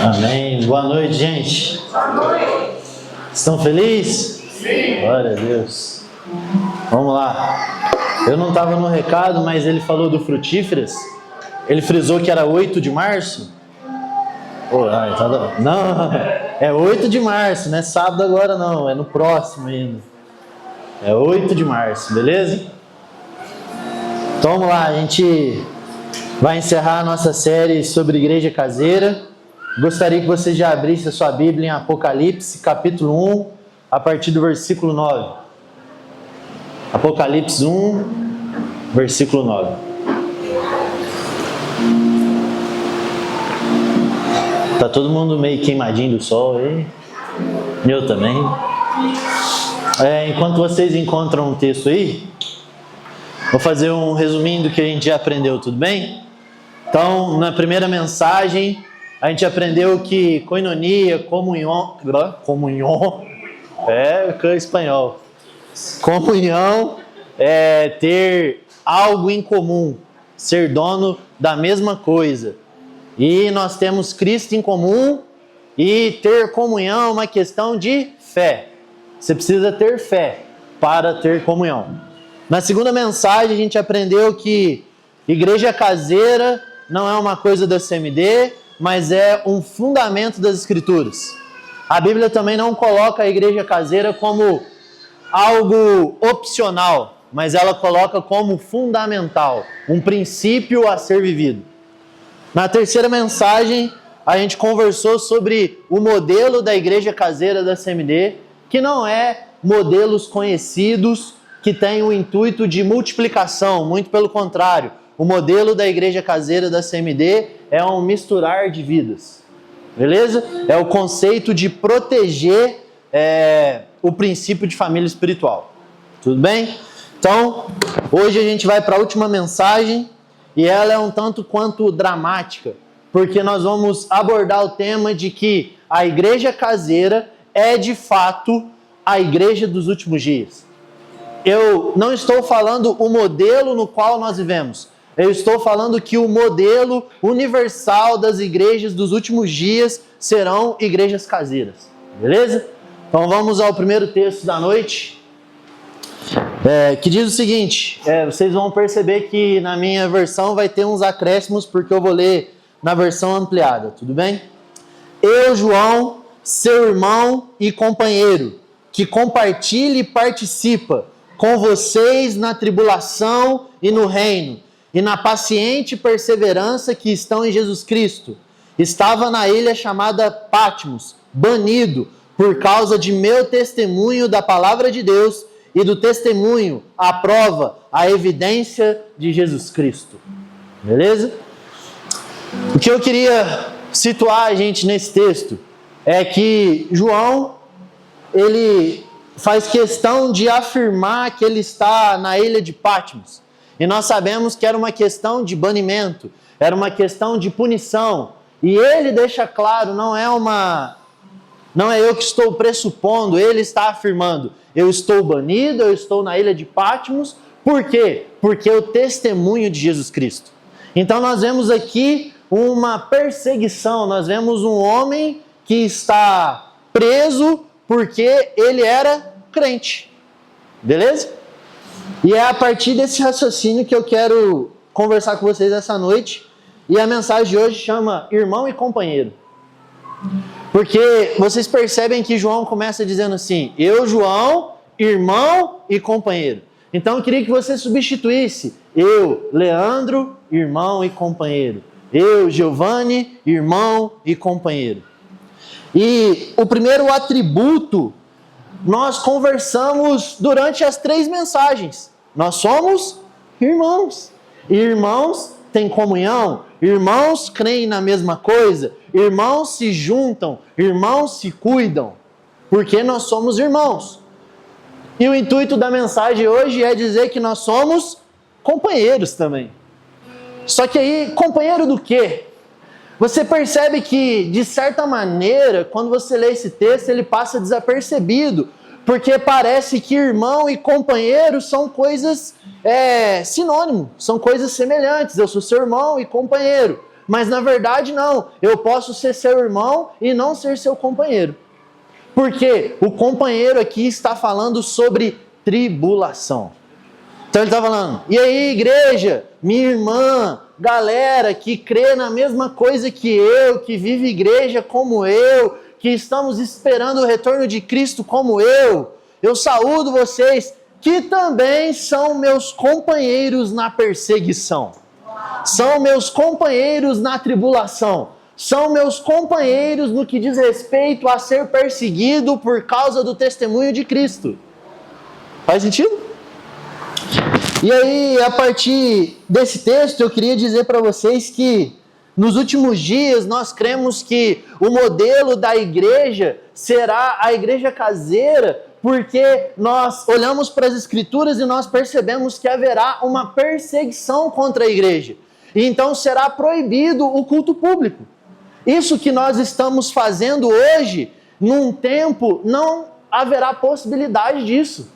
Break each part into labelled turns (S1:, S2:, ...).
S1: Amém. Boa noite, gente.
S2: Boa noite.
S1: Estão felizes?
S2: Sim.
S1: Glória a Deus. Vamos lá. Eu não estava no recado, mas ele falou do Frutíferas. Ele frisou que era 8 de março. Não, é 8 de março, não é sábado agora não, é no próximo ainda. É 8 de março, beleza? Então vamos lá, a gente vai encerrar a nossa série sobre igreja caseira. Gostaria que você já abrisse a sua Bíblia em Apocalipse, capítulo 1, a partir do versículo 9. Apocalipse 1, versículo 9. Tá todo mundo meio queimadinho do sol aí. Eu também. Enquanto vocês encontram um texto aí, vou fazer um resuminho do que a gente já aprendeu, tudo bem? Então, na primeira mensagem, a gente aprendeu que koinonia, comunhão, que é espanhol. Comunhão é ter algo em comum, ser dono da mesma coisa. E nós temos Cristo em comum e ter comunhão é uma questão de fé. Você precisa ter fé para ter comunhão. Na segunda mensagem, a gente aprendeu que igreja caseira não é uma coisa da CMD, mas é um fundamento das Escrituras. A Bíblia também não coloca a igreja caseira como algo opcional, mas ela coloca como fundamental, um princípio a ser vivido. Na terceira mensagem, a gente conversou sobre o modelo da igreja caseira da CMD, que não é modelos conhecidos que têm o intuito de multiplicação, muito pelo contrário. O modelo da igreja caseira da CMD é um misturar de vidas, beleza? É o conceito de proteger o princípio de família espiritual, tudo bem? Então, hoje a gente vai para a última mensagem e ela é um tanto quanto dramática, porque nós vamos abordar o tema de que a igreja caseira é de fato a igreja dos últimos dias. Eu não estou falando o modelo no qual nós vivemos. Eu estou falando que o modelo universal das igrejas dos últimos dias serão igrejas caseiras. Beleza? Então vamos ao primeiro texto da noite, que diz o seguinte. Vocês vão perceber que na minha versão vai ter uns acréscimos, porque eu vou ler na versão ampliada, tudo bem? Eu, João, seu irmão e companheiro, que compartilha e participa com vocês na tribulação e no reino, e na paciente perseverança que estão em Jesus Cristo. Estava na ilha chamada Patmos, banido, por causa de meu testemunho da palavra de Deus e do testemunho, a prova, a evidência de Jesus Cristo. Beleza? O que eu queria situar a gente nesse texto é que João, ele faz questão de afirmar que ele está na ilha de Patmos. E nós sabemos que era uma questão de banimento, era uma questão de punição. E ele deixa claro, não é eu que estou pressupondo, ele está afirmando, eu estou banido, eu estou na ilha de Patmos. Por quê? Porque o testemunho de Jesus Cristo. Então nós vemos aqui uma perseguição, nós vemos um homem que está preso porque ele era crente. Beleza? E é a partir desse raciocínio que eu quero conversar com vocês essa noite. E a mensagem de hoje chama Irmão e Companheiro. Porque vocês percebem que João começa dizendo assim: eu, João, irmão e companheiro. Então eu queria que você substituísse eu, Leandro, irmão e companheiro. Eu, Giovanni, irmão e companheiro. E o primeiro atributo nós conversamos durante as 3 mensagens. Nós somos irmãos. Irmãos têm comunhão, irmãos creem na mesma coisa, irmãos se juntam, irmãos se cuidam, porque nós somos irmãos. E o intuito da mensagem hoje é dizer que nós somos companheiros também. Só que aí, companheiro do quê? Você percebe que, de certa maneira, quando você lê esse texto, ele passa desapercebido, porque parece que irmão e companheiro são coisas sinônimos, são coisas semelhantes. Eu sou seu irmão e companheiro. mas na verdade não. Eu posso ser seu irmão e não ser seu companheiro. Porque o companheiro aqui está falando sobre tribulação. Então ele está falando, e aí igreja, minha irmã, galera que crê na mesma coisa que eu, que vive igreja como eu, que estamos esperando o retorno de Cristo como eu saúdo vocês, que também são meus companheiros na perseguição, são meus companheiros na tribulação, são meus companheiros no que diz respeito a ser perseguido por causa do testemunho de Cristo. Faz sentido? E aí, a partir desse texto, eu queria dizer para vocês que nos últimos dias nós cremos que o modelo da igreja será a igreja caseira, porque nós olhamos para as Escrituras e nós percebemos que haverá uma perseguição contra a igreja. E então será proibido o culto público. Isso que nós estamos fazendo hoje, num tempo, não haverá possibilidade disso.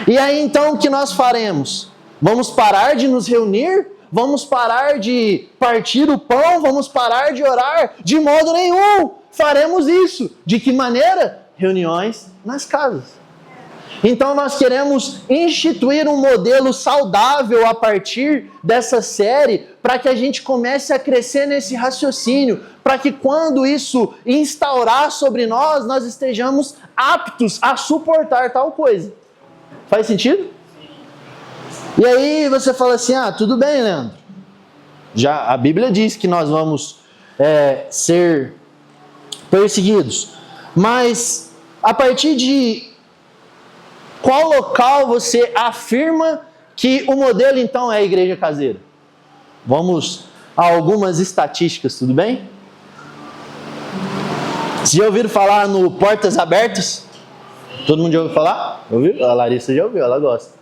S1: E aí então o que nós faremos? Vamos parar de nos reunir? Vamos parar de partir o pão? Vamos parar de orar? De modo nenhum faremos isso. De que maneira? Reuniões nas casas. Então nós queremos instituir um modelo saudável a partir dessa série, para que a gente comece a crescer nesse raciocínio, para que quando isso instaurar sobre nós, nós estejamos aptos a suportar tal coisa. Faz sentido? E aí você fala assim, tudo bem, Leandro. Já a Bíblia diz que nós vamos ser perseguidos. Mas a partir de qual local você afirma que o modelo então é a igreja caseira? Vamos a algumas estatísticas, tudo bem? Vocês já ouviram falar no Portas Abertas? Todo mundo já ouviu falar? Ouviu? A Larissa já ouviu, ela gosta.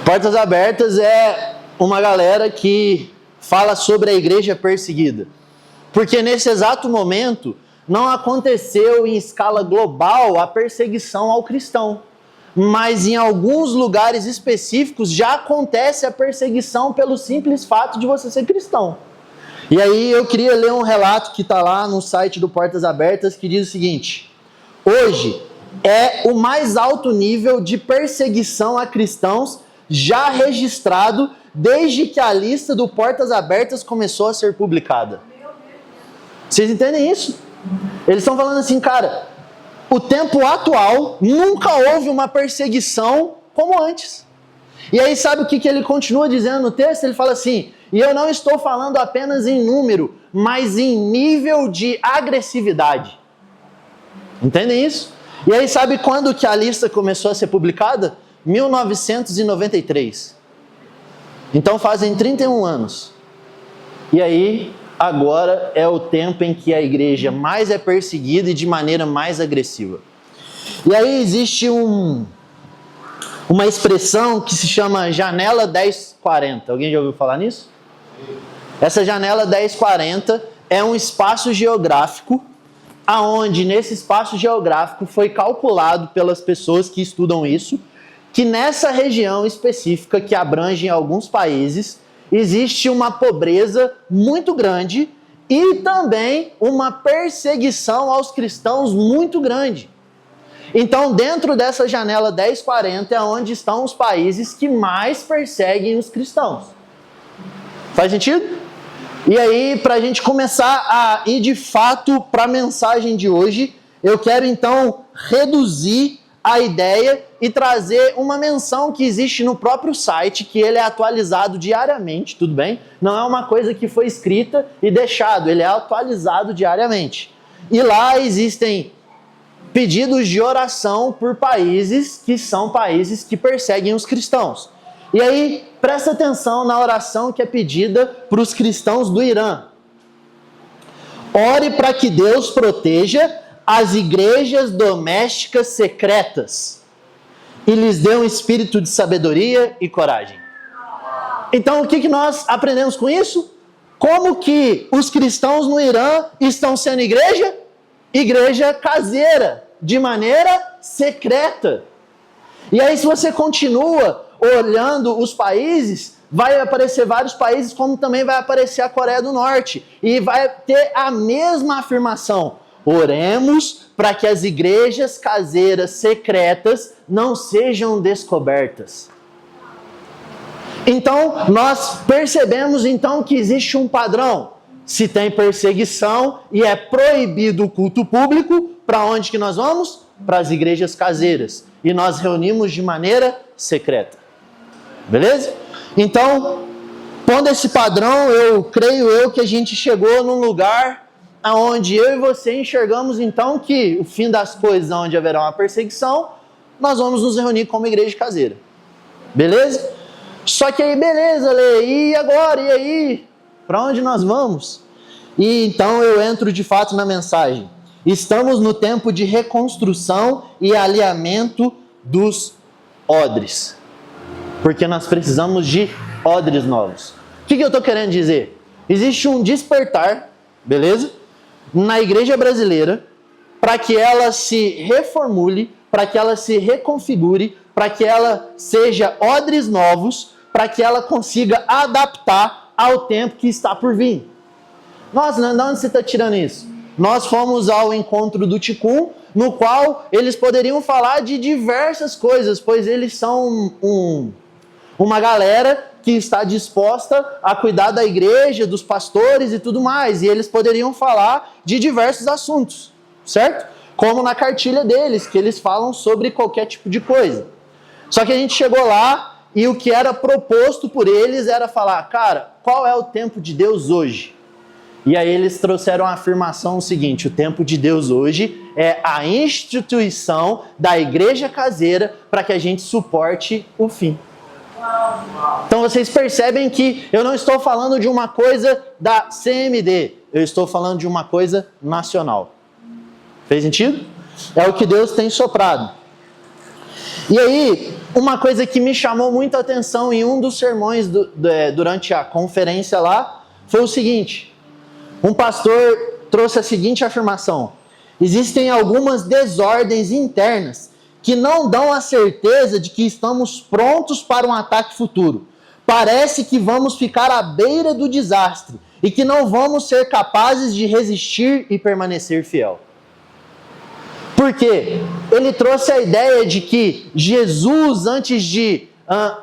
S1: Portas Abertas é uma galera que fala sobre a igreja perseguida. Porque nesse exato momento não aconteceu em escala global a perseguição ao cristão. Mas em alguns lugares específicos já acontece a perseguição pelo simples fato de você ser cristão. E aí eu queria ler um relato que está lá no site do Portas Abertas que diz o seguinte: hoje é o mais alto nível de perseguição a cristãos já registrado desde que a lista do Portas Abertas começou a ser publicada. Vocês entendem isso? Eles estão falando assim, cara, o tempo atual nunca houve uma perseguição como antes. E aí sabe o que ele continua dizendo no texto? Ele fala assim, e eu não estou falando apenas em número, mas em nível de agressividade. Entendem isso? E aí sabe quando que a lista começou a ser publicada? 1993. Então fazem 31 anos. E aí, agora é o tempo em que a igreja mais é perseguida e de maneira mais agressiva. E aí existe uma expressão que se chama janela 1040. Alguém já ouviu falar nisso? Essa janela 1040 é um espaço geográfico aonde nesse espaço geográfico foi calculado pelas pessoas que estudam isso, que nessa região específica que abrange alguns países, existe uma pobreza muito grande e também uma perseguição aos cristãos muito grande. Então, dentro dessa janela 1040 é onde estão os países que mais perseguem os cristãos. Faz sentido? E aí, para a gente começar a ir de fato para a mensagem de hoje, eu quero então reduzir a ideia e trazer uma menção que existe no próprio site, que ele é atualizado diariamente, tudo bem? Não é uma coisa que foi escrita e deixado, ele é atualizado diariamente. E lá existem pedidos de oração por países que são países que perseguem os cristãos. E aí, presta atenção na oração que é pedida para os cristãos do Irã. Ore para que Deus proteja as igrejas domésticas secretas e lhes dê um espírito de sabedoria e coragem. Então, o que nós aprendemos com isso? Como que os cristãos no Irã estão sendo igreja? Igreja caseira, de maneira secreta. E aí, se você continua olhando os países, vai aparecer vários países, como também vai aparecer a Coreia do Norte. E vai ter a mesma afirmação: oremos para que as igrejas caseiras secretas não sejam descobertas. Então, nós percebemos então que existe um padrão. Se tem perseguição e é proibido o culto público, para onde que nós vamos? Para as igrejas caseiras. E nós reunimos de maneira secreta. Beleza? Então, pondo esse padrão, eu creio que a gente chegou num lugar onde eu e você enxergamos então que o fim das coisas, onde haverá uma perseguição, nós vamos nos reunir como igreja caseira. Beleza? Só que aí, beleza, Lê, e agora? E aí? Para onde nós vamos? E então eu entro de fato na mensagem. Estamos no tempo de reconstrução e alinhamento dos odres. Porque nós precisamos de odres novos. O que eu estou querendo dizer? Existe um despertar, beleza? Na igreja brasileira, para que ela se reformule, para que ela se reconfigure, para que ela seja odres novos, para que ela consiga adaptar ao tempo que está por vir. Nossa, de onde você está tirando isso? Nós fomos ao encontro do Ticum, no qual eles poderiam falar de diversas coisas, pois eles são uma galera que está disposta a cuidar da igreja, dos pastores e tudo mais. E eles poderiam falar de diversos assuntos, certo? Como na cartilha deles, que eles falam sobre qualquer tipo de coisa. Só que a gente chegou lá e o que era proposto por eles era falar: cara, qual é o tempo de Deus hoje? E aí eles trouxeram a afirmação seguinte: o tempo de Deus hoje é a instituição da igreja caseira para que a gente suporte o fim. Então vocês percebem que eu não estou falando de uma coisa da CMD, eu estou falando de uma coisa nacional. Fez sentido? É o que Deus tem soprado. E aí, uma coisa que me chamou muita atenção em um dos sermões durante a conferência lá, foi o seguinte: um pastor trouxe a seguinte afirmação: existem algumas desordens internas que não dão a certeza de que estamos prontos para um ataque futuro. Parece que vamos ficar à beira do desastre e que não vamos ser capazes de resistir e permanecer fiel. Por quê? Ele trouxe a ideia de que Jesus, antes de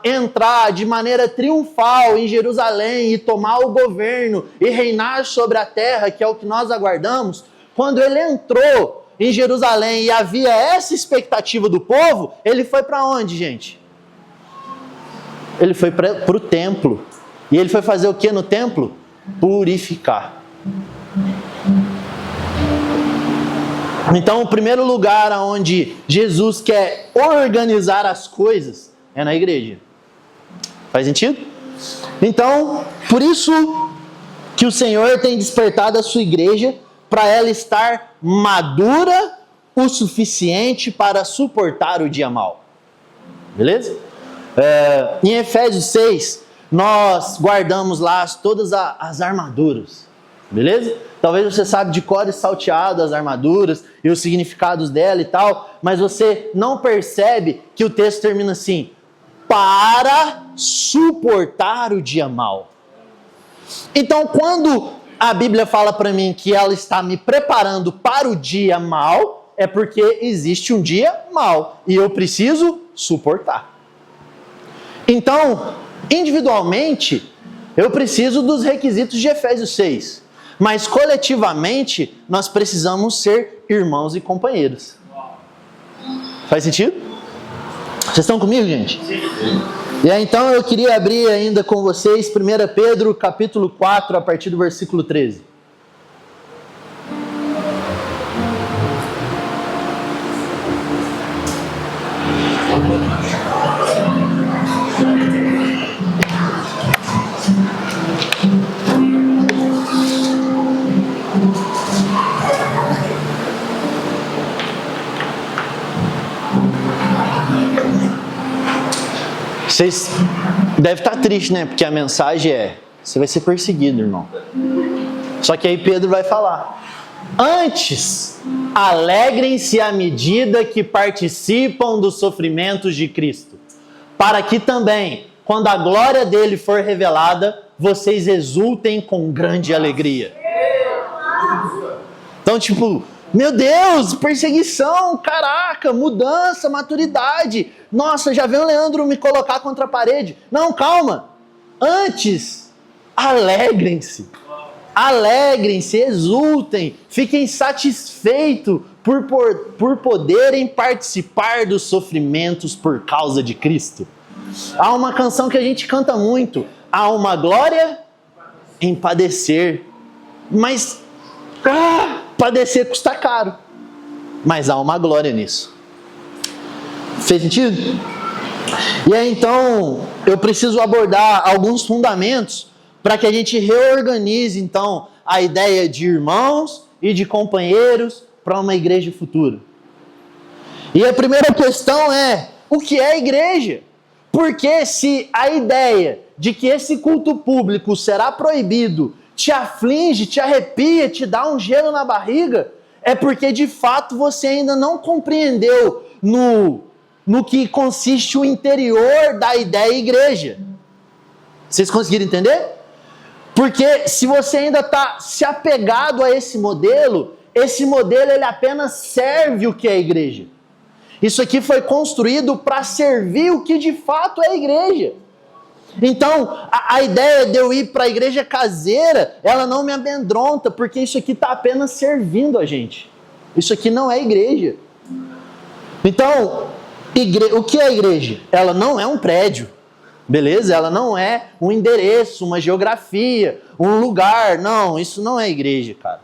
S1: entrar de maneira triunfal em Jerusalém e tomar o governo e reinar sobre a terra, que é o que nós aguardamos, quando ele entrou em Jerusalém e havia essa expectativa do povo, ele foi para onde, gente? Ele foi para o templo. E ele foi fazer o que no templo? Purificar. Então, o primeiro lugar onde Jesus quer organizar as coisas é na igreja. Faz sentido? Então, por isso que o Senhor tem despertado a sua igreja para ela estar madura o suficiente para suportar o dia mau. Beleza? Em Efésios 6, nós guardamos lá todas as armaduras. Beleza? Talvez você saiba de cor e salteado as armaduras e os significados dela e tal, mas você não percebe que o texto termina assim: para suportar o dia mau. Então, quando a Bíblia fala para mim que ela está me preparando para o dia mau, é porque existe um dia mau e eu preciso suportar. Então, individualmente, eu preciso dos requisitos de Efésios 6. Mas coletivamente, nós precisamos ser irmãos e companheiros. Faz sentido? Vocês estão comigo, gente? E aí, então eu queria abrir ainda com vocês 1 Pedro capítulo 4, a partir do versículo 13. Vocês devem estar tristes, né? Porque a mensagem é: você vai ser perseguido, irmão. Só que aí Pedro vai falar: antes, alegrem-se à medida que participam dos sofrimentos de Cristo, para que também, quando a glória dele for revelada, vocês exultem com grande alegria. Então, tipo, meu Deus, perseguição, caraca, mudança, maturidade. Nossa, já veio o Leandro me colocar contra a parede. Não, calma. Antes, alegrem-se. Alegrem-se, exultem, fiquem satisfeitos por poderem participar dos sofrimentos por causa de Cristo. Há uma canção que a gente canta muito. Há uma glória em padecer. Mas padecer custa caro. Mas há uma glória nisso. Fez sentido? E aí então, eu preciso abordar alguns fundamentos para que a gente reorganize então a ideia de irmãos e de companheiros para uma igreja futura. E a primeira questão é, o que é igreja? Porque se a ideia de que esse culto público será proibido te aflige, te arrepia, te dá um gelo na barriga, é porque de fato você ainda não compreendeu no que consiste o interior da ideia igreja. Vocês conseguiram entender? Porque se você ainda está se apegado a esse modelo ele apenas serve o que é a igreja. Isso aqui foi construído para servir o que de fato é a igreja. Então, a ideia de eu ir para a igreja caseira, ela não me amedronta, porque isso aqui está apenas servindo a gente. Isso aqui não é igreja. Então, o que é a igreja? Ela não é um prédio. Beleza? Ela não é um endereço, uma geografia, um lugar. Não, isso não é igreja, cara.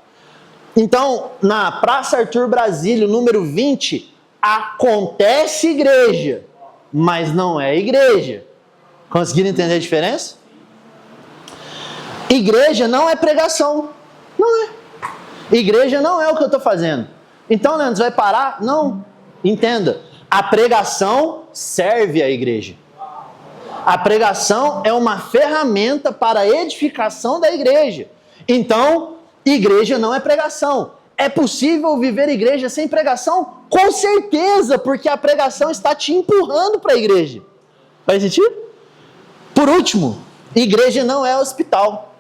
S1: Então, na Praça Arthur Brasílio, número 20, acontece igreja, mas não é igreja. Conseguiram entender a diferença? Igreja não é pregação. Não é. Igreja não é o que eu estou fazendo. Então, Leandro, você vai parar? Não. Entenda. A pregação serve à igreja. A pregação é uma ferramenta para a edificação da igreja. Então, igreja não é pregação. É possível viver igreja sem pregação? Com certeza, porque a pregação está te empurrando para a igreja. Faz sentido? Por último, igreja não é hospital.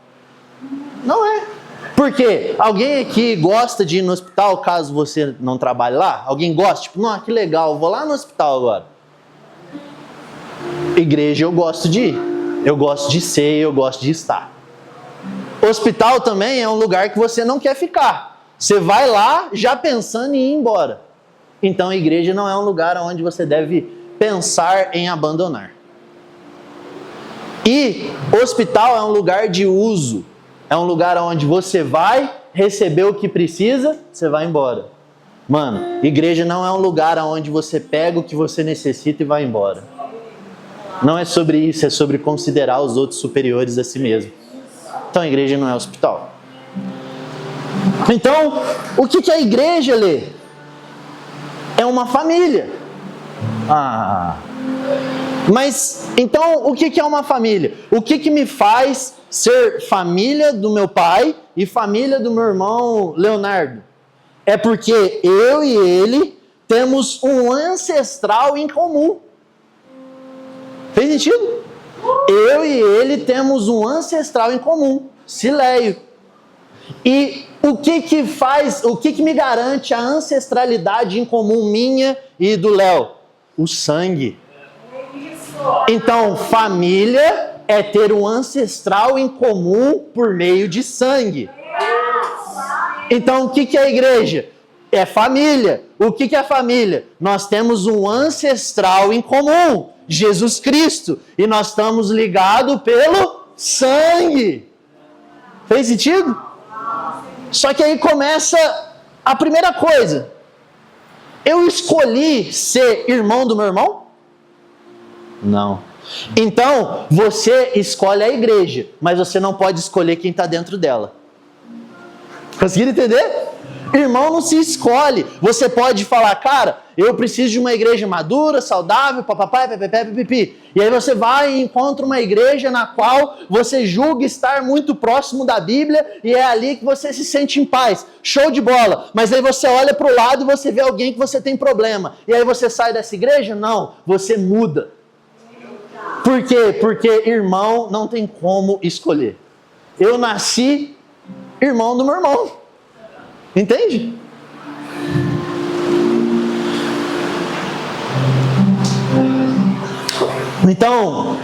S1: Não é. Por quê? Alguém aqui gosta de ir no hospital caso você não trabalhe lá? Alguém gosta? Tipo, não, que legal, vou lá no hospital agora. Igreja eu gosto de ir, eu gosto de ser, eu gosto de estar. Hospital também é um lugar que você não quer ficar. Você vai lá já pensando em ir embora. Então igreja não é um lugar onde você deve pensar em abandonar. E hospital é um lugar de uso. É um lugar onde você vai receber o que precisa, você vai embora. Mano, igreja não é um lugar onde você pega o que você necessita e vai embora. Não é sobre isso, é sobre considerar os outros superiores a si mesmo. Então a igreja não é hospital. Então, o que a igreja, Lê? É uma família. Mas, então, o que é uma família? O que me faz ser família do meu pai e família do meu irmão Leonardo? É porque eu e ele temos um ancestral em comum. Fez sentido? Eu e ele temos um ancestral em comum, Sileio. E o que me garante a ancestralidade em comum minha e do Léo? O sangue. Então, família é ter um ancestral em comum por meio de sangue. Então, o que é a igreja? É família. O que é família? Nós temos um ancestral em comum, Jesus Cristo, e nós estamos ligados pelo sangue. Fez sentido? Só que aí começa a primeira coisa. Eu escolhi ser irmão do meu irmão? Não. Então, você escolhe a igreja, mas você não pode escolher quem está dentro dela. Conseguiram entender? Irmão não se escolhe. Você pode falar, cara, eu preciso de uma igreja madura, saudável, papapá, pipipi. E aí você vai e encontra uma igreja na qual você julga estar muito próximo da Bíblia e é ali que você se sente em paz. Show de bola. Mas aí você olha para o lado e você vê alguém que você tem problema. E aí você sai dessa igreja? Não. Você muda. Por quê? Porque irmão não tem como escolher. Eu nasci irmão do meu irmão. Entende? Então,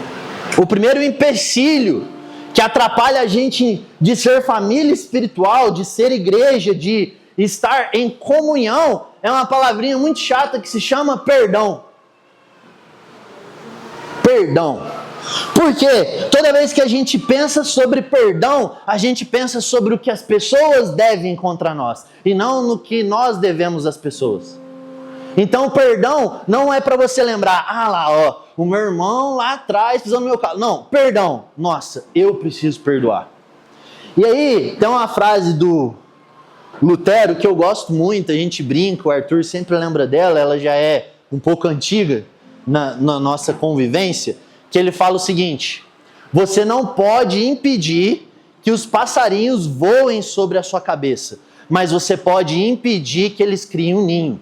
S1: o primeiro empecilho que atrapalha a gente de ser família espiritual, de ser igreja, de estar em comunhão, é uma palavrinha muito chata que se chama perdão. Perdão. Porque toda vez que a gente pensa sobre perdão, a gente pensa sobre o que as pessoas devem contra nós, e não no que nós devemos às pessoas. Então, perdão não é para você lembrar, o meu irmão lá atrás pisou no meu carro. Não, perdão. Nossa, eu preciso perdoar. E aí, tem uma frase do Lutero que eu gosto muito, a gente brinca, o Arthur sempre lembra dela, ela já é um pouco antiga na nossa convivência, que ele fala o seguinte: você não pode impedir que os passarinhos voem sobre a sua cabeça, mas você pode impedir que eles criem um ninho.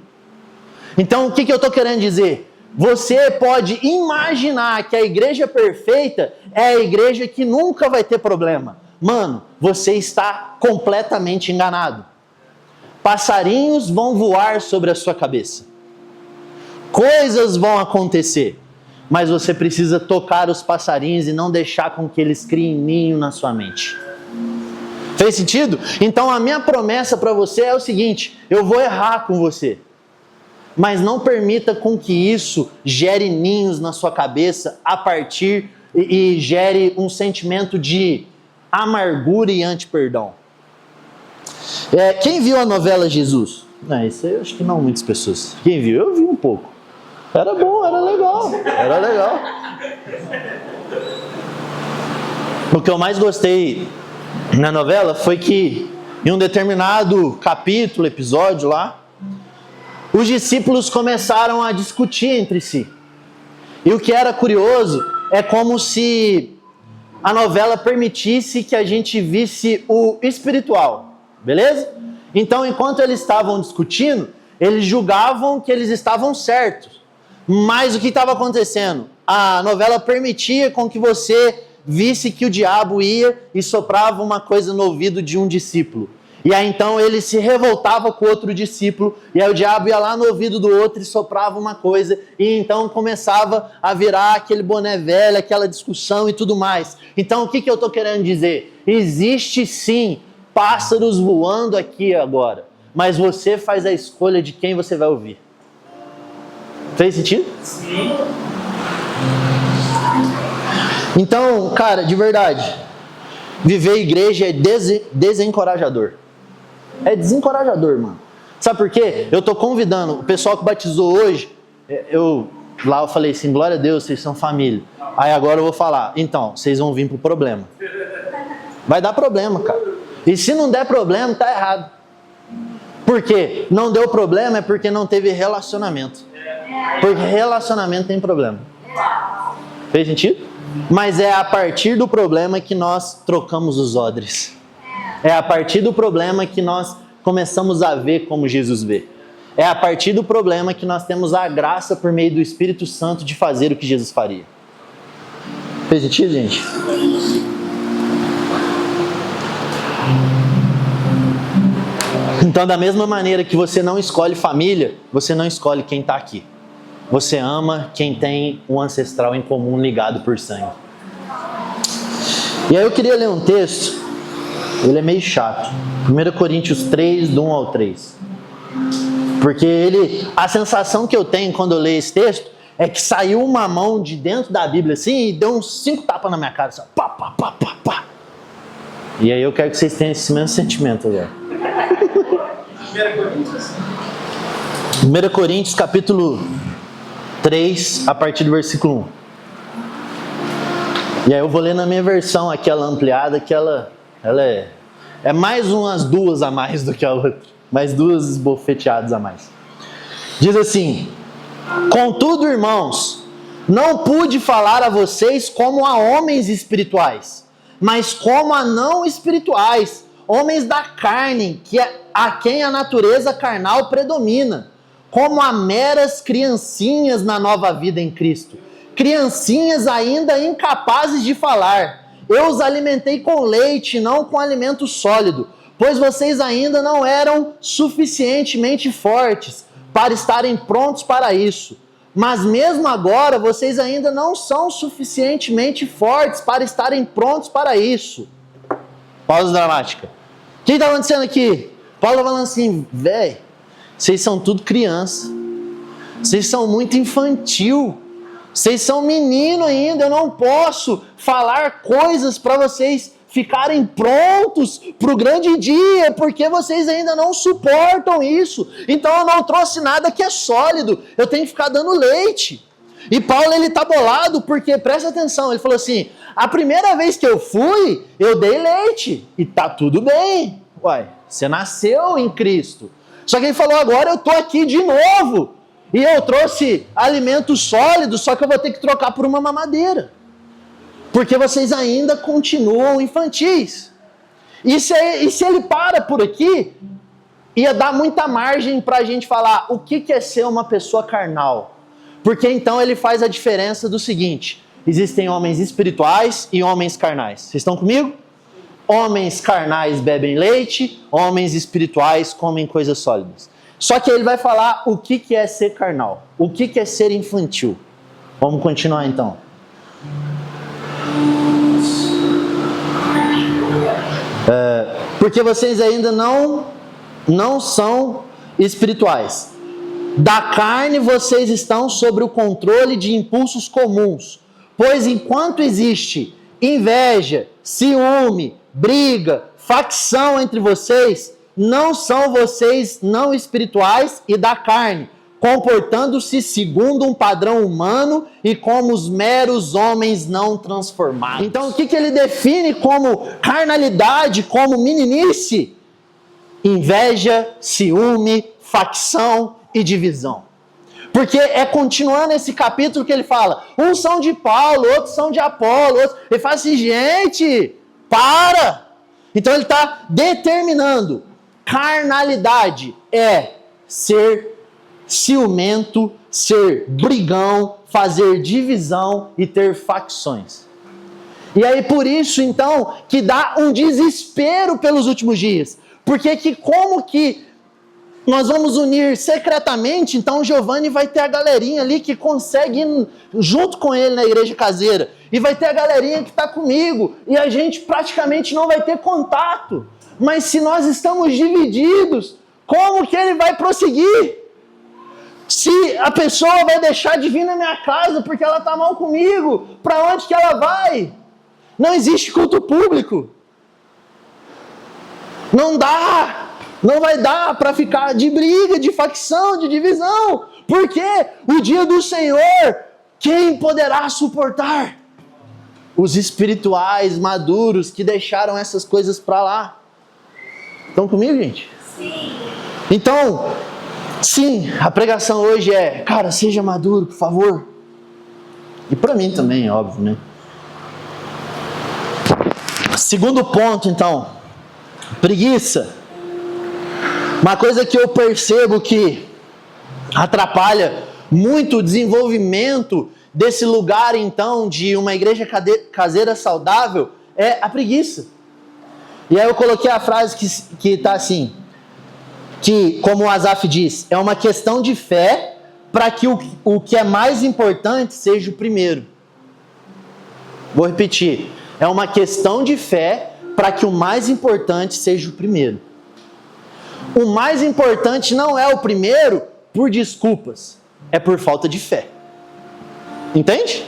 S1: Então, o que eu estou querendo dizer? Você pode imaginar que a igreja perfeita é a igreja que nunca vai ter problema. Mano, você está completamente enganado. Passarinhos vão voar sobre a sua cabeça. Coisas vão acontecer. Mas você precisa tocar os passarinhos e não deixar com que eles criem ninho na sua mente. Fez sentido? Então a minha promessa para você é o seguinte: eu vou errar com você. Mas não permita com que isso gere ninhos na sua cabeça e gere um sentimento de amargura e anti-perdão. Quem viu a novela Jesus? Isso aí eu acho que não muitas pessoas. Quem viu? Eu vi um pouco. Era bom, era legal. O que eu mais gostei na novela foi que em um determinado capítulo, episódio lá, os discípulos começaram a discutir entre si. E o que era curioso é como se a novela permitisse que a gente visse o espiritual, beleza? Então, enquanto eles estavam discutindo, eles julgavam que eles estavam certos. Mas o que estava acontecendo? A novela permitia com que você visse que o diabo ia e soprava uma coisa no ouvido de um discípulo. E aí então ele se revoltava com outro discípulo, e aí o diabo ia lá no ouvido do outro e soprava uma coisa, e então começava a virar aquele boné velho, aquela discussão e tudo mais. Então o que eu estou querendo dizer? Existe sim pássaros voando aqui agora, mas você faz a escolha de quem você vai ouvir. Fez sentido? Sim. Então, cara, de verdade, viver igreja é desencorajador. É desencorajador, mano. Sabe por quê? Eu tô convidando o pessoal que batizou hoje. Eu falei assim, glória a Deus, vocês são família. Aí agora eu vou falar, então, vocês vão vir pro problema. Vai dar problema, cara. E se não der problema, tá errado. Por quê? Não deu problema é porque não teve relacionamento. Porque relacionamento tem problema. Fez sentido? Mas é a partir do problema que nós trocamos os odres. É a partir do problema que nós começamos a ver como Jesus vê. É a partir do problema que nós temos a graça por meio do Espírito Santo de fazer o que Jesus faria. Fez sentido, gente? Então, da mesma maneira que você não escolhe família, você não escolhe quem está aqui. Você ama quem tem um ancestral em comum ligado por sangue. E aí eu queria ler um texto, ele é meio chato. 1 Coríntios 3, do 1 ao 3. Porque a sensação que eu tenho quando eu leio esse texto é que saiu uma mão de dentro da Bíblia assim e deu uns 5 tapas na minha cara. Assim, pá, pá, pá, pá, pá. E aí eu quero que vocês tenham esse mesmo sentimento agora. 1 Coríntios capítulo 3, a partir do versículo 1. E aí eu vou ler na minha versão, aquela ampliada, que ela é mais umas 2 a mais do que a outra. Mais 2 esbofeteadas a mais. Diz assim: contudo, irmãos, não pude falar a vocês como a homens espirituais, mas como a não espirituais, homens da carne, a quem a natureza carnal predomina, como a meras criancinhas na nova vida em Cristo. criancinhas ainda incapazes de falar. Eu os alimentei com leite, não com alimento sólido, pois vocês ainda não eram suficientemente fortes para estarem prontos para isso. Mas mesmo agora, vocês ainda não são suficientemente fortes para estarem prontos para isso. Pausa dramática. O que está acontecendo aqui? Paulo falando assim, velho, vocês são tudo criança. Vocês são muito infantil. Vocês são menino ainda. Eu não posso falar coisas para vocês ficarem prontos para o grande dia, porque vocês ainda não suportam isso. Então eu não trouxe nada que é sólido. Eu tenho que ficar dando leite. E Paulo, ele tá bolado porque, presta atenção, ele falou assim, a primeira vez que eu fui, eu dei leite. E tá tudo bem. Uai, você nasceu em Cristo. Só que ele falou, agora eu tô aqui de novo. E eu trouxe alimento sólido, só que eu vou ter que trocar por uma mamadeira. Porque vocês ainda continuam infantis. E se ele para por aqui, ia dar muita margem para a gente falar o que é ser uma pessoa carnal. Porque então ele faz a diferença do seguinte, existem homens espirituais e homens carnais. Vocês estão comigo? Homens carnais bebem leite, homens espirituais comem coisas sólidas. Só que ele vai falar o que é ser carnal, o que é ser infantil. Vamos continuar então. Porque vocês ainda não são espirituais. Da carne vocês estão sob o controle de impulsos comuns. Pois enquanto existe inveja, ciúme, briga, facção entre vocês, não são vocês não espirituais e da carne, comportando-se segundo um padrão humano e como os meros homens não transformados. Então o que ele define como carnalidade, como meninice? Inveja, ciúme, facção e divisão. Porque é continuando esse capítulo que ele fala, uns são de Paulo, outros são de Apolo, outros... Ele fala assim, gente, para! Então ele está determinando, carnalidade é ser ciumento, ser brigão, fazer divisão e ter facções. E aí por isso então que dá um desespero pelos últimos dias. Porque como que nós vamos unir secretamente, então o Giovanni vai ter a galerinha ali que consegue ir junto com ele na igreja caseira. E vai ter a galerinha que está comigo. E a gente praticamente não vai ter contato. Mas se nós estamos divididos, como que ele vai prosseguir? Se a pessoa vai deixar de vir na minha casa porque ela está mal comigo, para onde que ela vai? Não existe culto público. Não dá. Não vai dar para ficar de briga, de facção, de divisão. Porque o dia do Senhor, quem poderá suportar? Os espirituais maduros que deixaram essas coisas para lá. Estão comigo, gente? Sim. Então, sim, a pregação hoje é, cara, seja maduro, por favor. E para mim também, óbvio, né? Segundo ponto, então, preguiça. Uma coisa que eu percebo que atrapalha muito o desenvolvimento desse lugar, então, de uma igreja caseira saudável, é a preguiça. E aí eu coloquei a frase que está assim, que, como o Asaf diz, é uma questão de fé para que o que é mais importante seja o primeiro. Vou repetir. É uma questão de fé para que o mais importante seja o primeiro. O mais importante não é o primeiro por desculpas, é por falta de fé. Entende?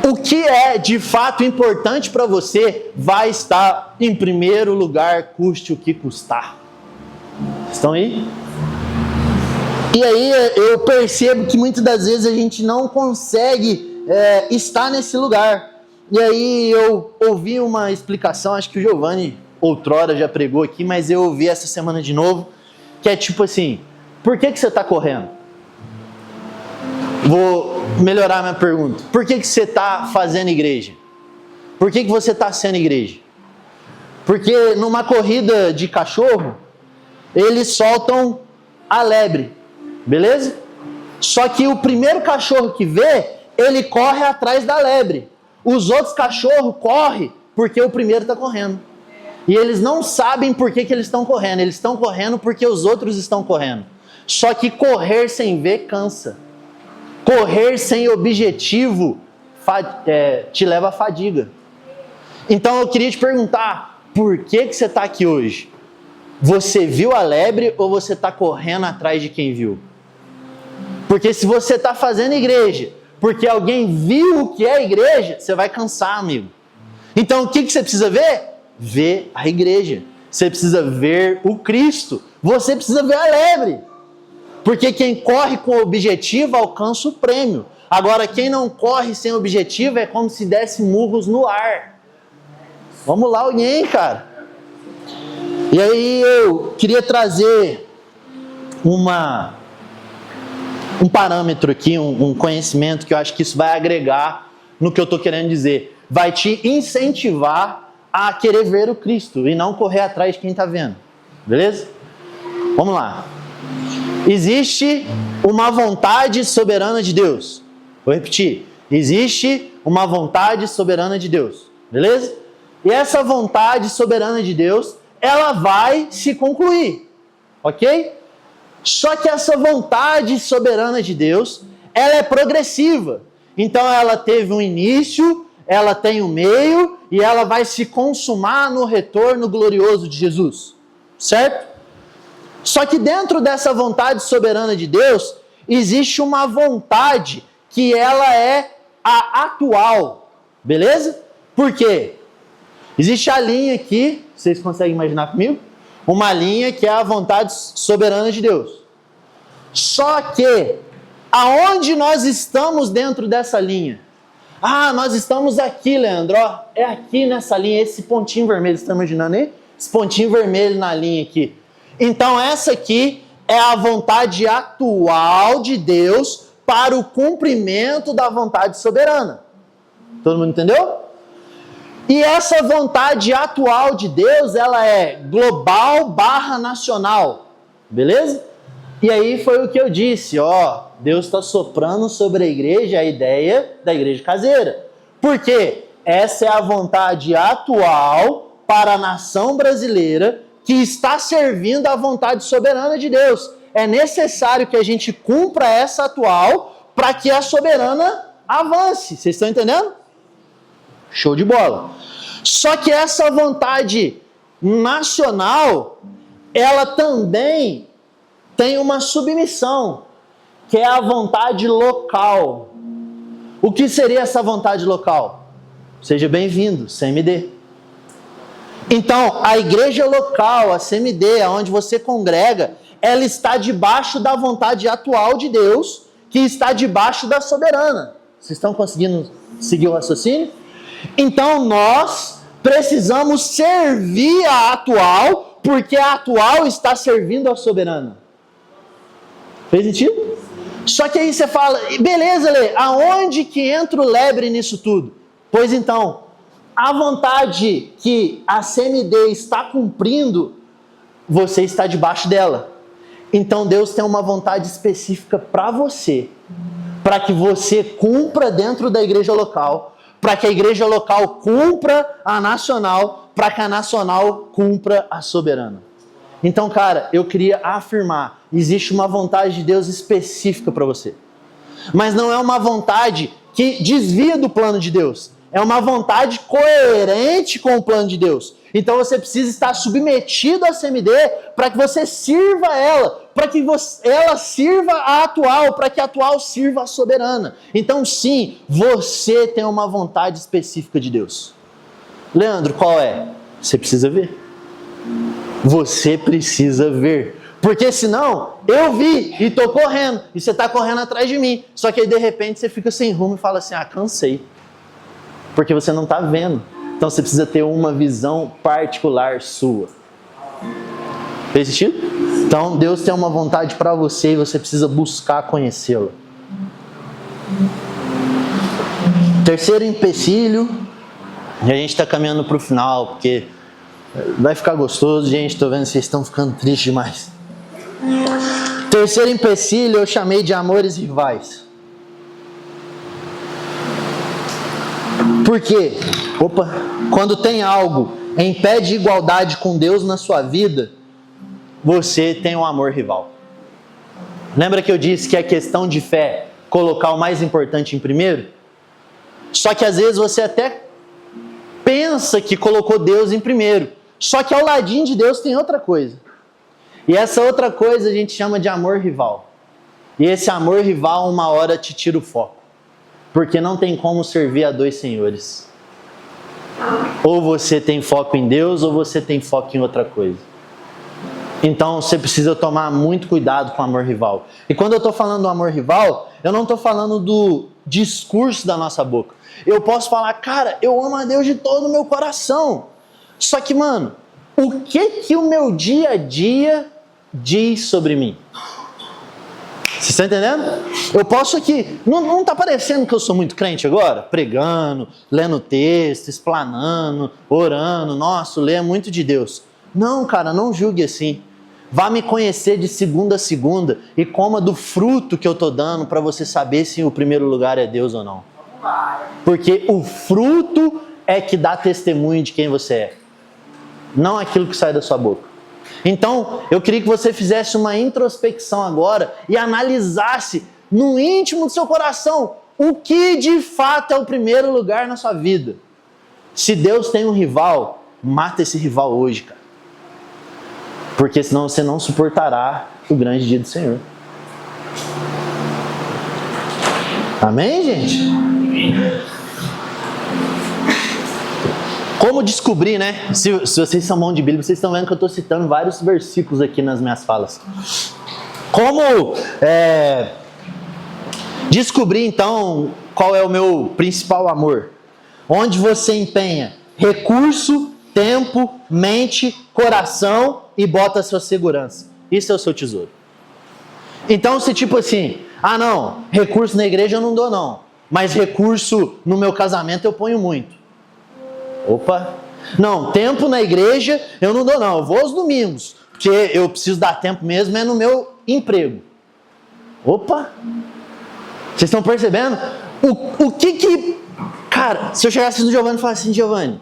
S1: O que é de fato importante para você vai estar em primeiro lugar, custe o que custar. Estão aí? E aí eu percebo que muitas das vezes a gente não consegue estar nesse lugar. E aí eu ouvi uma explicação, acho que o Giovanni outrora já pregou aqui, mas eu ouvi essa semana de novo, que é tipo assim, por que você está correndo? Vou melhorar minha pergunta. Por que você está fazendo igreja? Por que você está sendo igreja? Porque numa corrida de cachorro, eles soltam a lebre, beleza? Só que o primeiro cachorro que vê, ele corre atrás da lebre. Os outros cachorros correm porque o primeiro está correndo. E eles não sabem por que eles estão correndo. Eles estão correndo porque os outros estão correndo. Só que correr sem ver cansa. Correr sem objetivo te leva à fadiga. Então eu queria te perguntar, por que você está aqui hoje? Você viu a lebre ou você está correndo atrás de quem viu? Porque se você está fazendo igreja porque alguém viu o que é igreja, você vai cansar, amigo. Então o que você precisa ver? Ver a igreja. Você precisa ver o Cristo. Você precisa ver a lebre. Porque quem corre com objetivo alcança o prêmio. Agora, quem não corre sem objetivo é como se desse murros no ar. Vamos lá, alguém, cara. E aí eu queria trazer um parâmetro aqui, um conhecimento que eu acho que isso vai agregar no que eu estou querendo dizer. Vai te incentivar a querer ver o Cristo e não correr atrás de quem está vendo. Beleza? Vamos lá. Existe uma vontade soberana de Deus. Vou repetir. Existe uma vontade soberana de Deus. Beleza? E essa vontade soberana de Deus, ela vai se concluir. Ok? Só que essa vontade soberana de Deus, ela é progressiva. Então ela teve um início, ela tem um meio e ela vai se consumar no retorno glorioso de Jesus. Certo? Só que dentro dessa vontade soberana de Deus, existe uma vontade que ela é a atual. Beleza? Por quê? Existe a linha aqui, vocês conseguem imaginar comigo? Uma linha que é a vontade soberana de Deus. Só que, aonde nós estamos dentro dessa linha? Ah, nós estamos aqui, Leandro, ó, é aqui nessa linha, esse pontinho vermelho, você está imaginando aí? Esse pontinho vermelho na linha aqui. Então essa aqui é a vontade atual de Deus para o cumprimento da vontade soberana. Todo mundo entendeu? E essa vontade atual de Deus, ela é global / nacional. Beleza? E aí foi o que eu disse, ó, Deus está soprando sobre a igreja a ideia da igreja caseira. Por quê? Essa é a vontade atual para a nação brasileira que está servindo à vontade soberana de Deus. É necessário que a gente cumpra essa atual para que a soberana avance. Vocês estão entendendo? Show de bola. Só que essa vontade nacional, ela também tem uma submissão, que é a vontade local. O que seria essa vontade local? Seja bem-vindo, CMD. Então, a igreja local, a CMD, onde você congrega, ela está debaixo da vontade atual de Deus, que está debaixo da soberana. Vocês estão conseguindo seguir o raciocínio? Então, nós precisamos servir a atual, porque a atual está servindo a soberana. Fez sentido? Só que aí você fala, beleza, Lê, aonde que entra o lebre nisso tudo? Pois então, a vontade que a CMD está cumprindo, você está debaixo dela. Então Deus tem uma vontade específica para você, para que você cumpra dentro da igreja local, para que a igreja local cumpra a nacional, para que a nacional cumpra a soberana. Então, cara, eu queria afirmar, existe uma vontade de Deus específica para você. Mas não é uma vontade que desvia do plano de Deus. É uma vontade coerente com o plano de Deus. Então você precisa estar submetido à CMD para que você sirva ela, para que ela sirva a atual, para que a atual sirva a soberana. Então sim, você tem uma vontade específica de Deus. Leandro, qual é? Você precisa ver. Você precisa ver. Porque senão, eu vi e estou correndo, e você está correndo atrás de mim. Só que aí de repente você fica sem rumo e fala assim, cansei. Porque você não está vendo. Então você precisa ter uma visão particular sua. Fez sentido? Então Deus tem uma vontade para você e você precisa buscar conhecê-la. Terceiro empecilho, e a gente está caminhando para o final, porque vai ficar gostoso, gente. Estou vendo que vocês estão ficando tristes demais. Terceiro empecilho eu chamei de amores rivais. Porque, quando tem algo em pé de igualdade com Deus na sua vida, você tem um amor rival. Lembra que eu disse que é questão de fé colocar o mais importante em primeiro? Só que às vezes você até pensa que colocou Deus em primeiro. Só que ao ladinho de Deus tem outra coisa. E essa outra coisa a gente chama de amor rival. E esse amor rival uma hora te tira o foco. Porque não tem como servir a dois senhores. Ou você tem foco em Deus ou você tem foco em outra coisa. Então você precisa tomar muito cuidado com o amor rival. E quando eu estou falando do amor rival, eu não estou falando do discurso da nossa boca. Eu posso falar, cara, eu amo a Deus de todo o meu coração. Só que, mano, o que o meu dia a dia diz sobre mim? Vocês estão entendendo? Eu posso aqui... Não está parecendo que eu sou muito crente agora? Pregando, lendo texto, explanando, orando. Nossa, leia muito de Deus. Não, cara, não julgue assim. Vá me conhecer de segunda a segunda e coma do fruto que eu estou dando para você saber se o primeiro lugar é Deus ou não. Porque o fruto é que dá testemunho de quem você é. Não aquilo que sai da sua boca. Então, eu queria que você fizesse uma introspecção agora e analisasse no íntimo do seu coração o que de fato é o primeiro lugar na sua vida. Se Deus tem um rival, mata esse rival hoje, cara. Porque senão você não suportará o grande dia do Senhor. Amém, gente? Como descobrir, né? Se vocês são bons de Bíblia, vocês estão vendo que eu estou citando vários versículos aqui nas minhas falas. Como descobrir, então, qual é o meu principal amor? Onde você empenha recurso, tempo, mente, coração e bota a sua segurança. Isso é o seu tesouro. Então, se tipo assim, não, recurso na igreja eu não dou não, mas recurso no meu casamento eu ponho muito. Não, tempo na igreja eu não dou não, eu vou aos domingos, porque eu preciso dar tempo mesmo, é no meu emprego. Vocês estão percebendo? O que... Cara, se eu chegasse no Giovanni e falasse assim, Giovanni,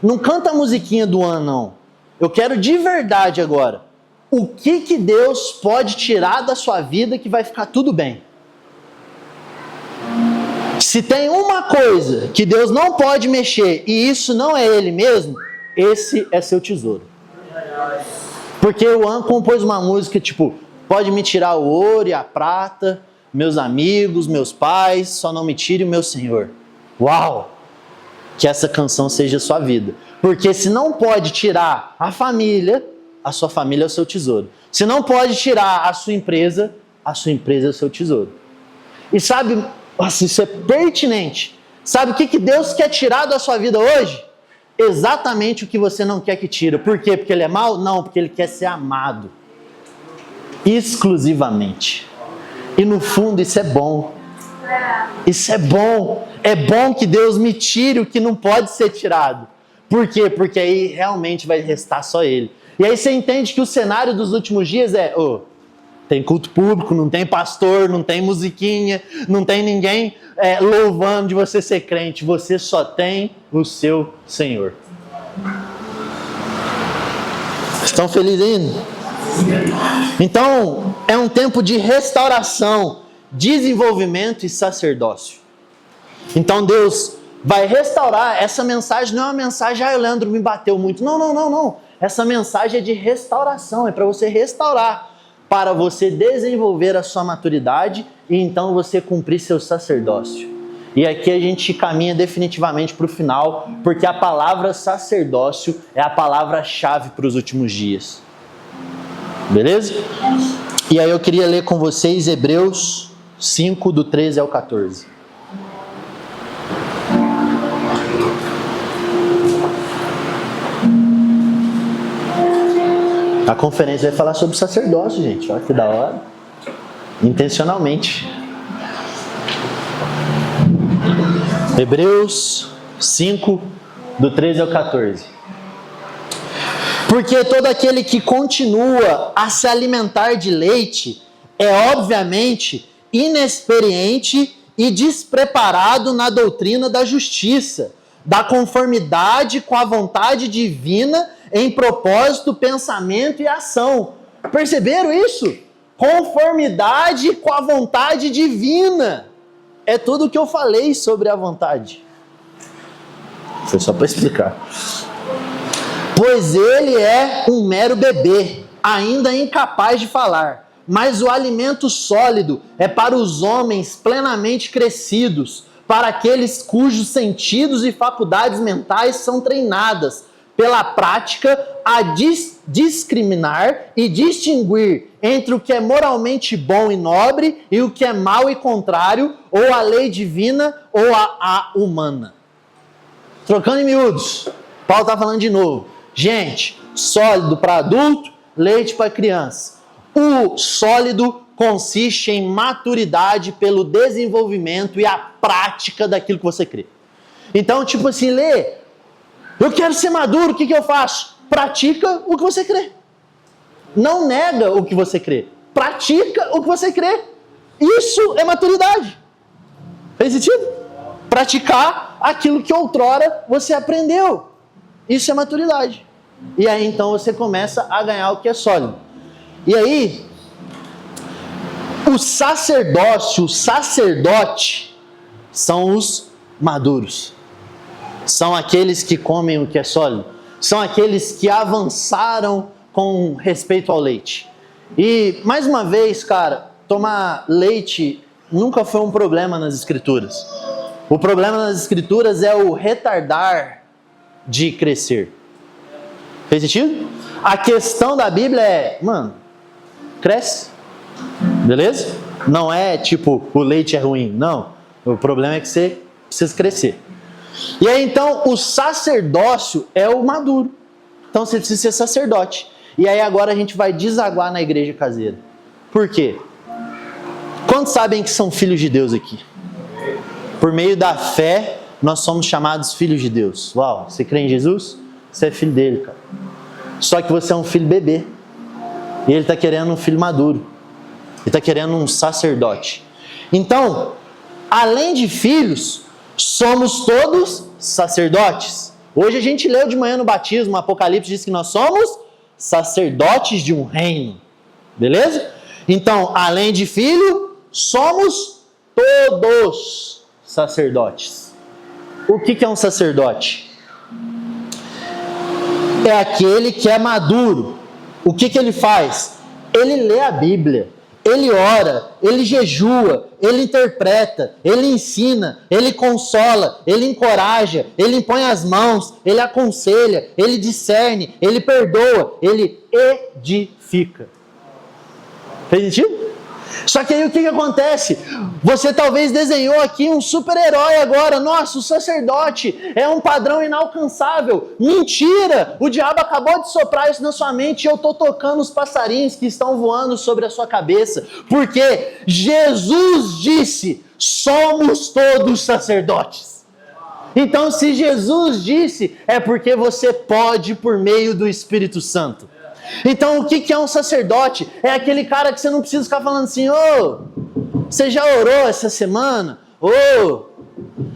S1: não canta a musiquinha do ano não, eu quero de verdade agora, o que Deus pode tirar da sua vida que vai ficar tudo bem? Se tem uma coisa que Deus não pode mexer e isso não é Ele mesmo, esse é seu tesouro. Porque o An compôs uma música tipo, pode me tirar o ouro e a prata, meus amigos, meus pais, só não me tire o meu Senhor. Uau! Que essa canção seja a sua vida. Porque se não pode tirar a família, a sua família é o seu tesouro. Se não pode tirar a sua empresa é o seu tesouro. E sabe... Nossa, isso é pertinente. Sabe o que Deus quer tirar da sua vida hoje? Exatamente o que você não quer que tire. Por quê? Porque Ele é mau? Não, porque Ele quer ser amado. Exclusivamente. E no fundo isso é bom. Isso é bom. É bom que Deus me tire o que não pode ser tirado. Por quê? Porque aí realmente vai restar só Ele. E aí você entende que o cenário dos últimos dias é... tem culto público, não tem pastor, não tem musiquinha, não tem ninguém louvando de você ser crente. Você só tem o seu Senhor. Estão felizes ainda? Então, é um tempo de restauração, desenvolvimento e sacerdócio. Então, Deus vai restaurar. Essa mensagem não é uma mensagem, o Leandro me bateu muito. Não. Essa mensagem é de restauração, é para você restaurar. Para você desenvolver a sua maturidade e então você cumprir seu sacerdócio. E aqui a gente caminha definitivamente para o final, porque a palavra sacerdócio é a palavra-chave para os últimos dias. Beleza? E aí eu queria ler com vocês Hebreus 5, do 13 ao 14. A conferência vai falar sobre sacerdócio, gente. Olha que da hora. Intencionalmente. Hebreus 5, do 13 ao 14. Porque todo aquele que continua a se alimentar de leite é obviamente inexperiente e despreparado na doutrina da justiça, da conformidade com a vontade divina em propósito, pensamento e ação. Perceberam isso? Conformidade com a vontade divina. É tudo o que eu falei sobre a vontade. Foi só para explicar. Pois ele é um mero bebê, ainda incapaz de falar. Mas o alimento sólido é para os homens plenamente crescidos, para aqueles cujos sentidos e faculdades mentais são treinadas pela prática a discriminar e distinguir entre o que é moralmente bom e nobre e o que é mau e contrário, ou a lei divina ou a humana. Trocando em miúdos, Paulo está falando de novo. Gente, sólido para adulto, leite para criança. O sólido consiste em maturidade pelo desenvolvimento e a prática daquilo que você crê. Então, tipo assim, Lê, eu quero ser maduro, o que eu faço? Pratica o que você crê. Não nega o que você crê. Pratica o que você crê. Isso é maturidade. Fez sentido? Praticar aquilo que outrora você aprendeu. Isso é maturidade. E aí então você começa a ganhar o que é sólido. E aí, o sacerdócio, o sacerdote, são os maduros. São aqueles que comem o que é sólido. São aqueles que avançaram com respeito ao leite. E, mais uma vez, cara, tomar leite nunca foi um problema nas escrituras. O problema nas escrituras é o retardar de crescer. Fez sentido? A questão da Bíblia é, mano, cresce. Beleza? Não é tipo, o leite é ruim. Não. O problema é que você precisa crescer. E aí então, o sacerdócio é o maduro. Então você precisa ser sacerdote. E aí agora a gente vai desaguar na igreja caseira. Por quê? Quantos sabem que são filhos de Deus aqui? Por meio da fé, nós somos chamados filhos de Deus. Uau, você crê em Jesus? Você é filho dele, cara. Só que você é um filho bebê. E ele está querendo um filho maduro. Ele está querendo um sacerdote. Então, além de filhos, somos todos sacerdotes. Hoje a gente leu de manhã no batismo, o Apocalipse diz que nós somos sacerdotes de um reino. Beleza? Então, além de filho, somos todos sacerdotes. O que é um sacerdote? É aquele que é maduro. O que ele faz? Ele lê a Bíblia, ele ora, ele jejua, ele interpreta, ele ensina, ele consola, ele encoraja, ele impõe as mãos, ele aconselha, ele discerne, ele perdoa, ele edifica. Fez sentido? Só que aí o que acontece? Você talvez desenhou aqui um super-herói agora. Nossa, o sacerdote é um padrão inalcançável. Mentira! O diabo acabou de soprar isso na sua mente e eu estou tocando os passarinhos que estão voando sobre a sua cabeça. Porque Jesus disse, somos todos sacerdotes. Então se Jesus disse, é porque você pode por meio do Espírito Santo. Então o que é um sacerdote? É aquele cara que você não precisa ficar falando assim, você já orou essa semana?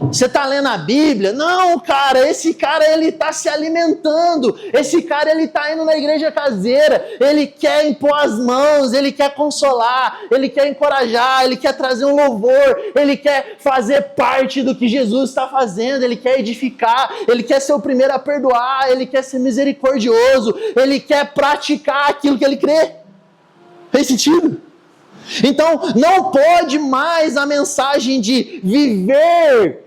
S1: Você está lendo a Bíblia? Não, cara, esse cara ele está se alimentando, esse cara ele está indo na igreja caseira, ele quer impor as mãos, ele quer consolar, ele quer encorajar, ele quer trazer um louvor, ele quer fazer parte do que Jesus está fazendo, ele quer edificar, ele quer ser o primeiro a perdoar, ele quer ser misericordioso, ele quer praticar aquilo que ele crê. Fez sentido? Então, não pode mais a mensagem de viver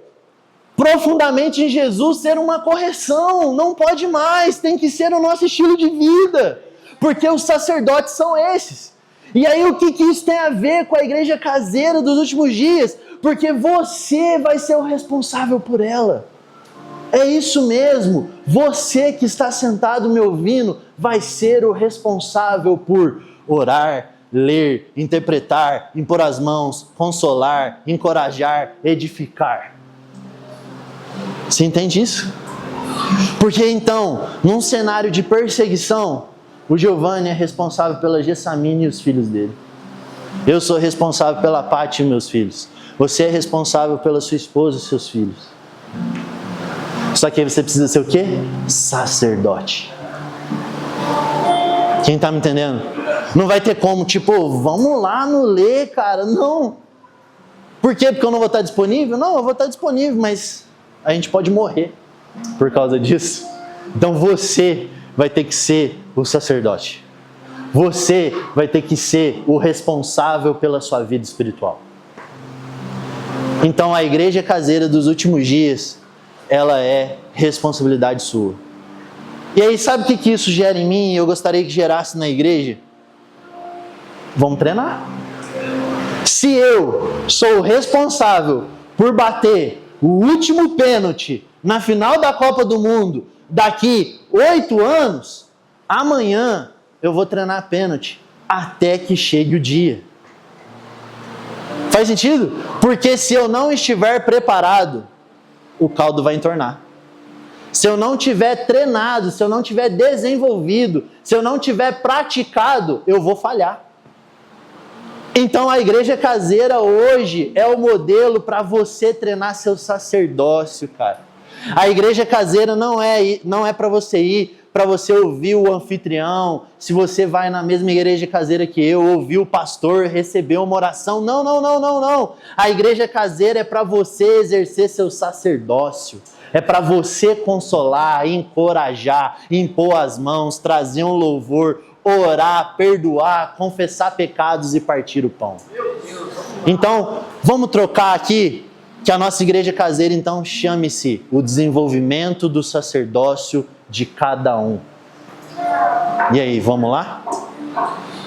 S1: profundamente em Jesus ser uma correção. Não pode mais, tem que ser o nosso estilo de vida. Porque os sacerdotes são esses. E aí o que isso tem a ver com a igreja caseira dos últimos dias? Porque você vai ser o responsável por ela. É isso mesmo. Você que está sentado me ouvindo vai ser o responsável por orar, ler, interpretar, impor as mãos, consolar, encorajar, edificar. Você entende isso? Porque então, num cenário de perseguição, o Giovanni é responsável pela Gessamine e os filhos dele. Eu sou responsável pela Paty e meus filhos. Você é responsável pela sua esposa e seus filhos. Só que aí você precisa ser o quê? Sacerdote. Quem tá me entendendo? Não vai ter como, tipo, vamos lá no ler, cara. Não. Por quê? Porque eu não vou estar disponível? Não, eu vou estar disponível, mas a gente pode morrer por causa disso. Então você vai ter que ser o sacerdote. Você vai ter que ser o responsável pela sua vida espiritual. Então a igreja caseira dos últimos dias, ela é responsabilidade sua. E aí sabe o que isso gera em mim? Eu gostaria que gerasse na igreja? Vamos treinar. Se eu sou o responsável por bater o último pênalti na final da Copa do Mundo daqui 8 anos, amanhã eu vou treinar pênalti até que chegue o dia. Faz sentido? Porque se eu não estiver preparado, o caldo vai entornar. Se eu não tiver treinado, se eu não tiver desenvolvido, se eu não tiver praticado, eu vou falhar. Então a igreja caseira hoje é o modelo para você treinar seu sacerdócio, cara. A igreja caseira não é para você ir, para você ouvir o anfitrião, se você vai na mesma igreja caseira que eu, ouvir o pastor, receber uma oração. Não. A igreja caseira é para você exercer seu sacerdócio. É para você consolar, encorajar, impor as mãos, trazer um louvor, orar, perdoar, confessar pecados e partir o pão. Então, vamos trocar aqui, que a nossa igreja caseira então chame-se o desenvolvimento do sacerdócio de cada um. E aí, vamos lá?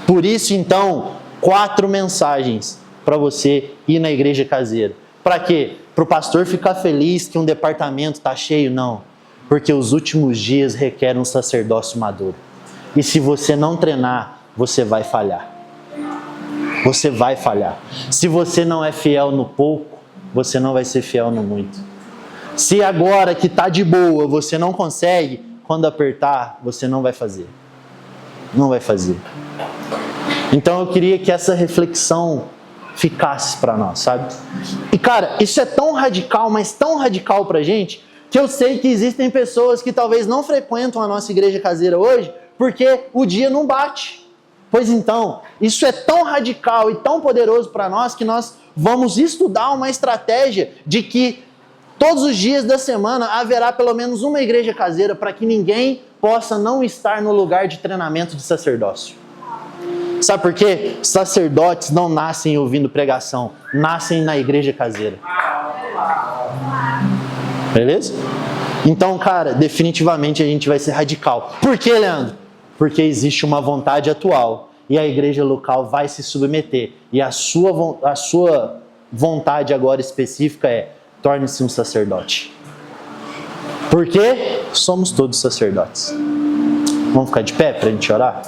S1: Por isso então, 4 mensagens para você ir na igreja caseira. Para quê? Para o pastor ficar feliz que um departamento está cheio? Não. Porque os últimos dias requerem um sacerdócio maduro. E se você não treinar, você vai falhar. Você vai falhar. Se você não é fiel no pouco, você não vai ser fiel no muito. Se agora que está de boa, você não consegue, quando apertar, você não vai fazer. Não vai fazer. Então eu queria que essa reflexão ficasse para nós, sabe? E cara, isso é tão radical, mas tão radical pra gente, que eu sei que existem pessoas que talvez não frequentam a nossa igreja caseira hoje, porque o dia não bate. Pois então, isso é tão radical e tão poderoso para nós, que nós vamos estudar uma estratégia de que todos os dias da semana haverá pelo menos uma igreja caseira para que ninguém possa não estar no lugar de treinamento de sacerdócio. Sabe por quê? Sacerdotes não nascem ouvindo pregação, nascem na igreja caseira. Beleza? Então, cara, definitivamente a gente vai ser radical. Por quê, Leandro? Porque existe uma vontade atual e a igreja local vai se submeter. E a sua vontade agora específica é: torne-se um sacerdote. Porque somos todos sacerdotes. Vamos ficar de pé para a gente orar?